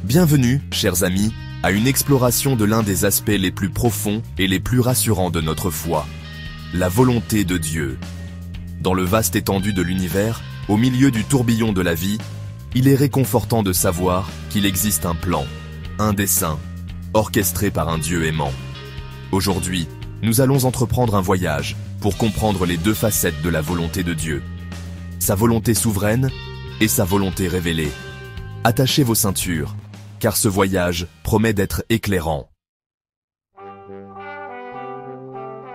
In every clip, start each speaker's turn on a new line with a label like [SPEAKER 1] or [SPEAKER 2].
[SPEAKER 1] Bienvenue, chers amis, à une exploration de l'un des aspects les plus profonds et les plus rassurants de notre foi, la volonté de Dieu. Dans le vaste étendue de l'univers, au milieu du tourbillon de la vie, il est réconfortant de savoir qu'il existe un plan, un dessein, orchestré par un Dieu aimant. Aujourd'hui, nous allons entreprendre un voyage pour comprendre les deux facettes de la volonté de Dieu. Sa volonté souveraine et sa volonté révélée. Attachez vos ceintures, car ce voyage promet d'être éclairant.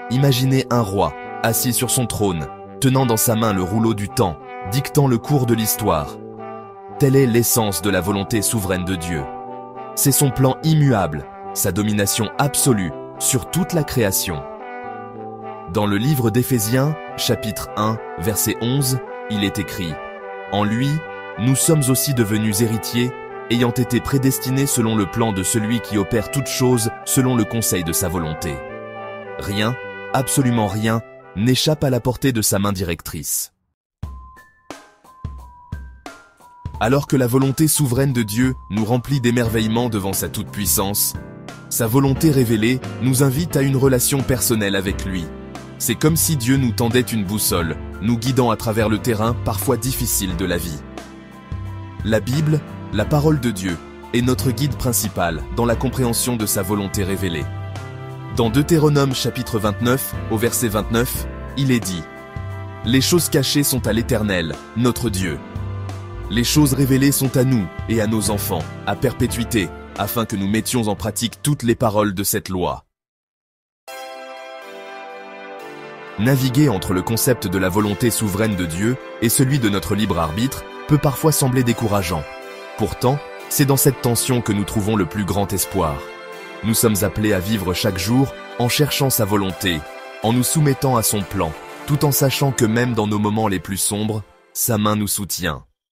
[SPEAKER 1] Imaginez un roi, assis sur son trône, tenant dans sa main le rouleau du temps, dictant le cours de l'histoire. Telle est l'essence de la volonté souveraine de Dieu. C'est son plan immuable, sa domination absolue sur toute la création. Dans le livre d'Éphésiens, chapitre 1, verset 11, il est écrit « En lui, nous sommes aussi devenus héritiers, ayant été prédestinés selon le plan de celui qui opère toutes choses selon le conseil de sa volonté. » Rien, absolument rien, n'échappe à la portée de sa main directrice. Alors que la volonté souveraine de Dieu nous remplit d'émerveillement devant sa toute-puissance, sa volonté révélée nous invite à une relation personnelle avec lui. C'est comme si Dieu nous tendait une boussole, nous guidant à travers le terrain parfois difficile de la vie. La Bible, la parole de Dieu, est notre guide principal dans la compréhension de sa volonté révélée. Dans Deutéronome chapitre 29, au verset 29, il est dit « Les choses cachées sont à l'Éternel, notre Dieu. Les choses révélées sont à nous et à nos enfants, à perpétuité, afin que nous mettions en pratique toutes les paroles de cette loi. » Naviguer entre le concept de la volonté souveraine de Dieu et celui de notre libre arbitre peut parfois sembler décourageant. Pourtant, c'est dans cette tension que nous trouvons le plus grand espoir. Nous sommes appelés à vivre chaque jour en cherchant sa volonté, en nous soumettant à son plan, tout en sachant que même dans nos moments les plus sombres, sa main nous soutient.